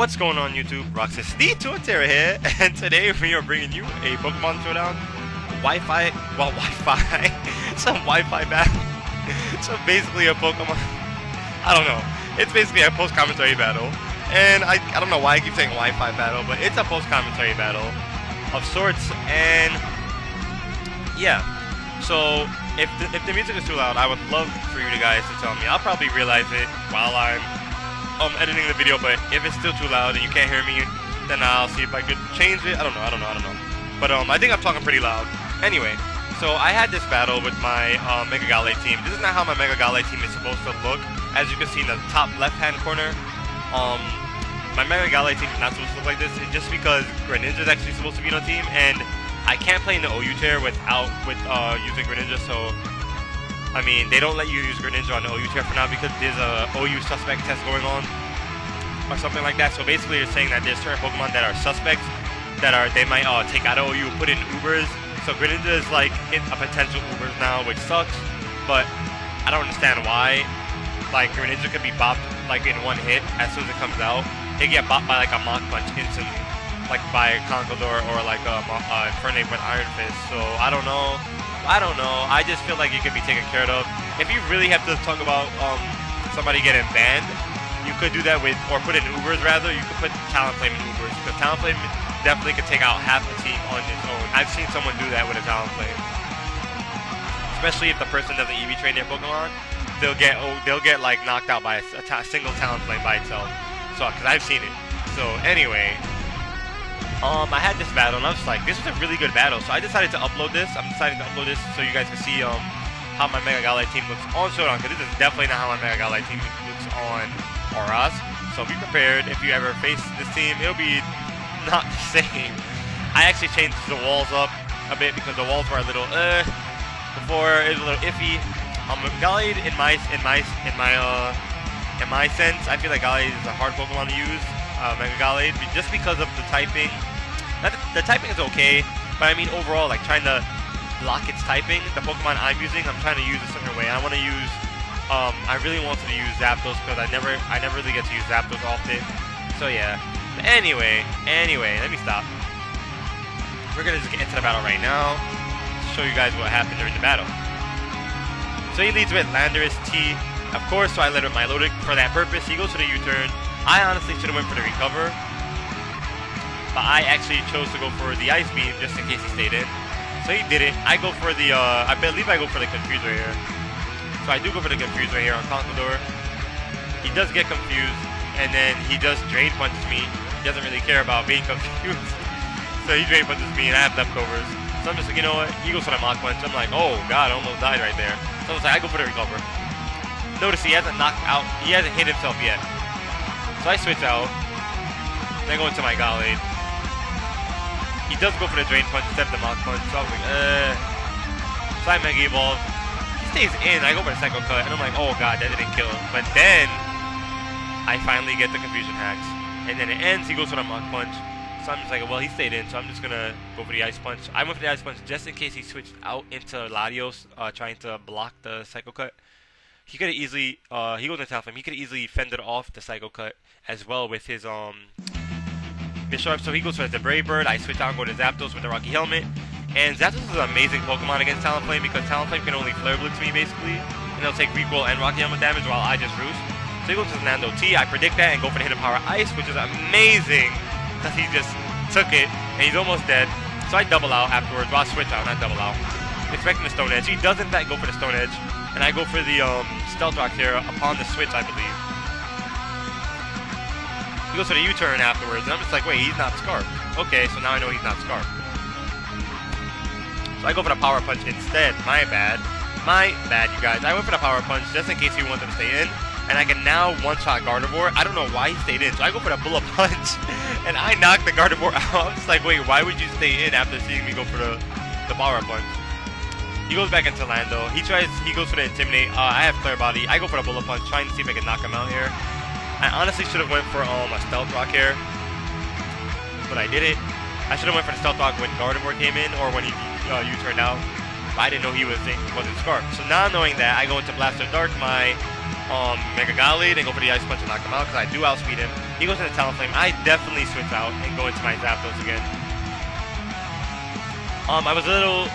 What's going on YouTube? Roxas, the Torterra here, and today we are bringing you a Pokemon Showdown some Wi-Fi battle. So basically a Pokemon, I don't know, it's basically a post-commentary battle, and I don't know why I keep saying Wi-Fi battle, but it's a post-commentary battle of sorts, and yeah, so if the music is too loud, I would love for you guys to tell me. I'll probably realize it while I'm editing the video, but if it's still too loud and you can't hear me, then I'll see if I could change it. I don't know. But I think I'm talking pretty loud. Anyway, so I had this battle with my Mega Gallade team. This is not how my Mega Gallade team is supposed to look. As you can see in the top left-hand corner, my Mega Gallade team is not supposed to look like this. It's just because Greninja is actually supposed to be on the team, and I can't play in the OU tier with using Greninja, so I mean, they don't let you use Greninja on the OU tier for now because there's a OU suspect test going on or something like that. So basically you're saying that there's certain Pokemon that are suspects that they might take out of OU, put in Ubers. So Greninja is like in a potential Ubers now, which sucks, but I don't understand why. Like Greninja could be bopped like in one hit as soon as it comes out. They get bopped by like a Mach Punch instantly, like by a Conkeldurr or like a Infernape with Iron Fist. So I don't know. I just feel like it could be taken care of. If you really have to talk about somebody getting banned, you could do that with, or put in Ubers rather. You could put Talonflame in Ubers, because Talonflame definitely could take out half a team on its own. I've seen someone do that with a Talonflame, especially if the person doesn't EV train their Pokemon. They'll get like knocked out by a single Talonflame by itself. So, because I've seen it. So anyway. I had this battle and I was like, this is a really good battle, so I decided to upload this. I'm deciding to upload this so you guys can see how my Mega Gallade team looks on Showdown, because this is definitely not how my Mega Gallade team looks on ORAS. So be prepared. If you ever face this team, it'll be not the same. I actually changed the walls up a bit because the walls were a little before. It was a little iffy. Gallade in my sense, I feel like Gallade is a hard Pokemon to use. Mega Gallade, just because of the typing. The typing is okay, but I mean overall, like trying to block its typing, the Pokemon I'm using, I'm trying to use a certain way. I want to use, I really wanted to use Zapdos because I never really get to use Zapdos often. So yeah. But anyway, let me stop. We're gonna just get into the battle right now. Show you guys what happened during the battle. So he leads with Landorus T, of course. So I let my Milotic for that purpose. He goes for the U-turn. I honestly should have went for the recover, but I actually chose to go for the Ice Beam just in case he stayed in. So he did it. I go for the, I believe I go for the Confuse right here. So I do go for the Confuse right here on Conkeldurr. He does get confused, and then he just Drain Punches me. He doesn't really care about being confused. So he Drain Punches me, and I have leftovers. So I'm just like, you know what? He goes for the Mach Punch. I'm like, oh god, I almost died right there. So I was like, I go for the recover. Notice he hasn't knocked out, he hasn't hit himself yet. So I switch out, then go into my Gallade. He does go for the Drain Punch instead of the Mach Punch, so I was like, So I Mega Evolve. He stays in, I go for the Psycho Cut, and I'm like, oh god, that didn't kill him. But then, I finally get the Confusion Hacks. And then it ends, he goes for the Mach Punch. So I'm just like, well, he stayed in, so I'm just gonna go for the Ice Punch. I went for the Ice Punch just in case he switched out into Latios, trying to block the Psycho Cut. He could have easily, he goes into Talonflame, he could have easily fended off the Psycho Cut as well with his, Bisharp. So he goes for the Brave Bird. I switch out and go to Zapdos with the Rocky Helmet. And Zapdos is an amazing Pokemon against Talonflame because Talonflame can only Flare Blitz me basically, and it'll take recoil and Rocky Helmet damage while I just roost. So he goes to Nando T. I predict that and go for the Hidden Power Ice, which is amazing because he just took it and he's almost dead. So I double out afterwards. Well, I switch out, not double out. Expecting the Stone Edge. He does in fact go for the Stone Edge. And I go for the Stealth Rock here upon the switch, I believe. He goes for the U-turn afterwards, and I'm just like, wait, he's not Scarfed. Okay, so now I know he's not Scarfed. So I go for the Power Punch instead. My bad, you guys. I went for the Power Punch just in case he wanted to stay in. And I can now one-shot Gardevoir. I don't know why he stayed in, so I go for the Bullet Punch. And I knock the Gardevoir out. I'm just like, wait, why would you stay in after seeing me go for the Power Punch? He goes back into Lando. He goes for the Intimidate. I have Clear Body. I go for the Bullet Punch, trying to see if I can knock him out here. I honestly should have went for a Stealth Rock here, but I didn't. I should have went for the Stealth Rock when Gardevoir came in, or when he U-turned out. But I didn't know he wasn't Scarfed. So now knowing that, I go into Blaster Dark my Mega Gallade and go for the Ice Punch and knock him out because I do outspeed him. He goes into Talonflame. I definitely switch out and go into my Zapdos again. I was a little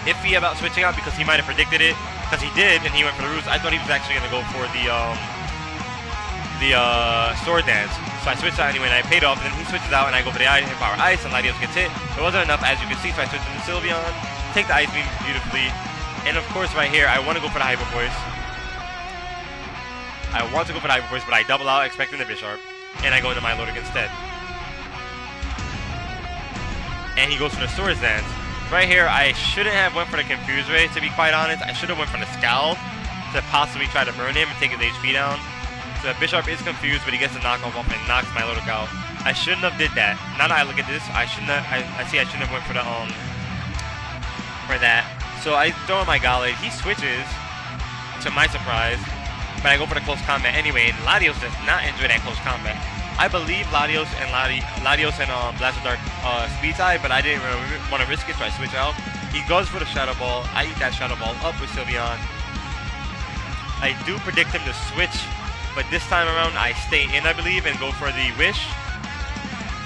iffy about switching out because he might have predicted it, because he did, and he went for the roost. I thought he was actually going to go for the Sword Dance. So I switched out anyway, and I paid off, and then he switches out, and I go for the Power Ice, and Latios gets hit. It wasn't enough, as you can see, so I switched into Sylveon, take the Ice Beam beautifully, and of course right here, I want to go for the Hyper Voice. I want to go for the Hyper Voice, but I double out expecting the Bisharp, and I go into my Milotic instead. And he goes for the Sword Dance. Right here, I shouldn't have went for the Confuse Ray, to be quite honest. I should have went for the Scald to possibly try to burn him and take his HP down. So Bisharp is confused, but he gets the knockoff off and knocks my Milotic out. I shouldn't have did that. Now that I look at this, I shouldn't have. I see I shouldn't have went for the for that. So I throw in my Gallade. He switches, to my surprise, but I go for the close combat anyway. And Latios does not enjoy that close combat. I believe Latios and Blast Dark speed tie, but I didn't really want to risk it, so I switch out. He goes for the Shadow Ball. I eat that Shadow Ball up with Sylveon. I do predict him to switch, but this time around I stay in, I believe, and go for the Wish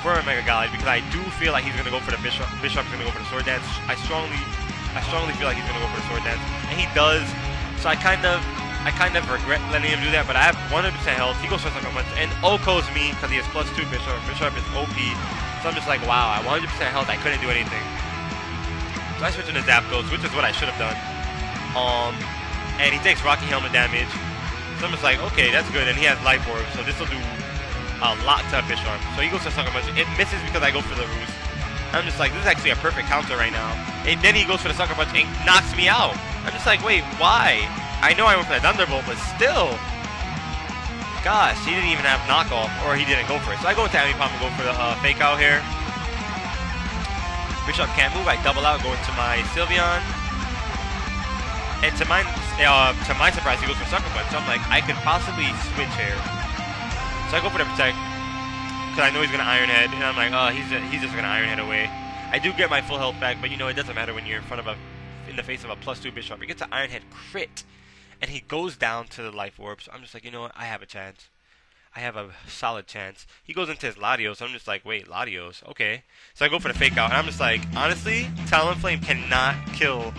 for a Mega Gallade because I do feel like he's gonna go for the Bisharp. Bisharp's gonna go for the Sword Dance. I strongly feel like he's gonna go for the Sword Dance, and he does. So I kind of regret letting him do that, but I have 100% health. He goes for Sucker Punch and OHKOs me because he has +2 Bisharp. Bisharp is OP. So I'm just like, wow, I have 100% health. I couldn't do anything. So I switch into Zapdos, which is what I should have done. And he takes Rocky Helmet damage. So I'm just like, okay, that's good. And he has Life Orb, so this will do a lot to Bisharp. So he goes for Sucker Punch. It misses because I go for the Roost. I'm just like, this is actually a perfect counter right now. And then he goes for the Sucker Punch and knocks me out. I'm just like, wait, why? I know I went for the Thunderbolt, but still. Gosh, he didn't even have knockoff, or he didn't go for it. So I go into Ambipom and go for the Fake Out here. Bisharp can't move. I double out, go into my Sylveon. And to my surprise, he goes for Sucker Punch. So I'm like, I could possibly switch here. So I go for the Protect, because I know he's going to Iron Head. And I'm like, oh, he's just going to Iron Head away. I do get my full health back, but you know, it doesn't matter when you're in the face of a +2 Bisharp. He gets an Iron Head crit. And he goes down to the Life Orb, so I'm just like, you know what, I have a chance. I have a solid chance. He goes into his Latios, so I'm just like, wait, Latios, okay. So I go for the Fake Out, and I'm just like, honestly, Talonflame cannot kill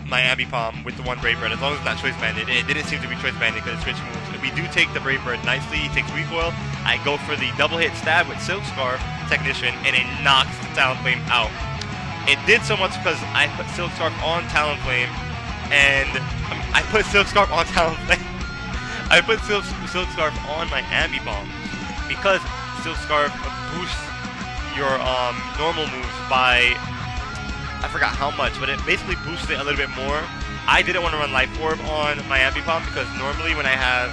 my Ambipom with the one Brave Bird, as long as it's not Choice Banded. It didn't seem to be Choice Banded because it switch moves. If we do take the Brave Bird nicely, he takes Recoil. I go for the double hit stab with Silk Scarf Technician, and it knocks the Talonflame out. It did so much because I put Silk Scarf on Talonflame, and I put Silk Scarf on Talonflame. I put Silk Scarf on my Ambipom because Silk Scarf boosts your normal moves by, I forgot how much, but it basically boosts it a little bit more. I didn't want to run Life Orb on my Ambipom because normally when I have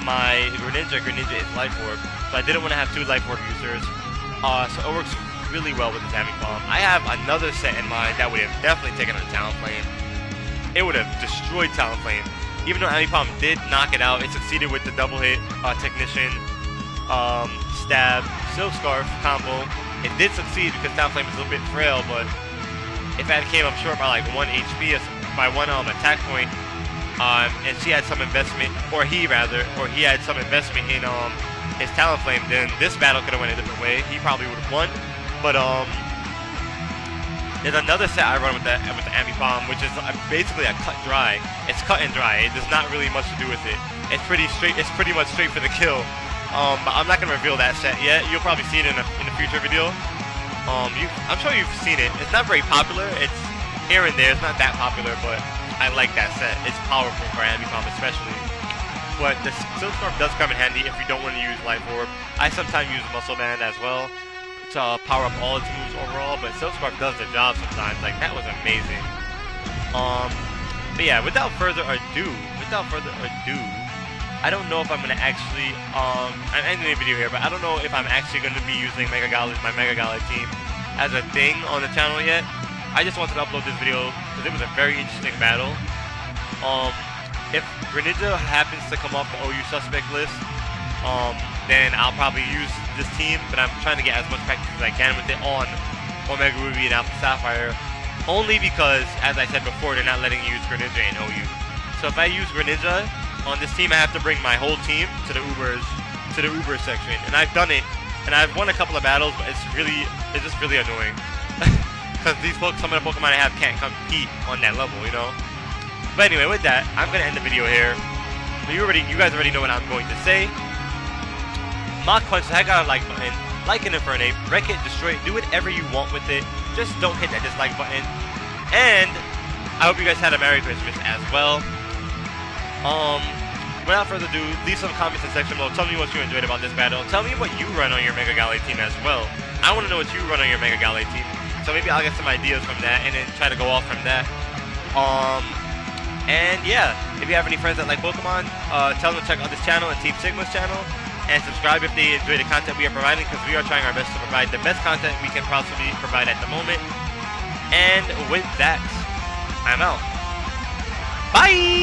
my Greninja is Life Orb, so I didn't want to have 2 Life Orb users. So it works really well with this Ambipom. I have another set in mind that would have definitely taken on Talonflame. It would have destroyed Talonflame. Even though Ambipom did knock it out, it succeeded with the double hit Technician, Stab, Silk Scarf combo. It did succeed because Talonflame is a little bit frail, but if I came up short by like 1 HP, by 1 attack point, and she had some investment, or he had some investment in his Talonflame, then this battle could have went a different way. He probably would have won, but there's another set I run with the Ambipom, which is basically a cut dry. It's cut and dry. It does not really much to do with it. It's pretty straight. It's pretty much straight for the kill. But I'm not gonna reveal that set yet. You'll probably see it in a future video. I'm sure you've seen it. It's not very popular. It's here and there. It's not that popular, but I like that set. It's powerful for Ambipom especially. But the Silk Scarf does come in handy if you don't want to use Life Orb. I sometimes use Muscle Band as well to power up all its moves overall, but Silk Scarf does the job sometimes. Like, that was amazing. But yeah, without further ado, I don't know if I'm gonna actually I'm ending the video here, but I don't know if I'm actually gonna be using my Mega Gallade team as a thing on the channel yet. I just wanted to upload this video because it was a very interesting battle. If Greninja happens to come off the OU suspect list, then I'll probably use this team, but I'm trying to get as much practice as I can with it on Omega Ruby and Alpha Sapphire, only because, as I said before, they're not letting you use Greninja in OU. So if I use Greninja on this team, I have to bring my whole team to the Uber section, and I've done it, and I've won a couple of battles, but it's just really annoying because some of the Pokemon I have can't compete on that level, you know. But anyway, with that, I'm gonna end the video here. You guys already know what I'm going to say. Mach Punch the heck out of like button, like an Infernape, wreck it, destroy it, do whatever you want with it. Just don't hit that dislike button. And I hope you guys had a Merry Christmas as well. Without further ado, leave some comments in the section below. Tell me what you enjoyed about this battle. Tell me what you run on your Mega Gallade team as well. I want to know what you run on your Mega Gallade team. So maybe I'll get some ideas from that and then try to go off from that. And yeah, if you have any friends that like Pokemon, tell them to check out this channel and Team Sigma's channel. And subscribe if they enjoy the content we are providing, because we are trying our best to provide the best content we can possibly provide at the moment. And with that, I'm out. Bye!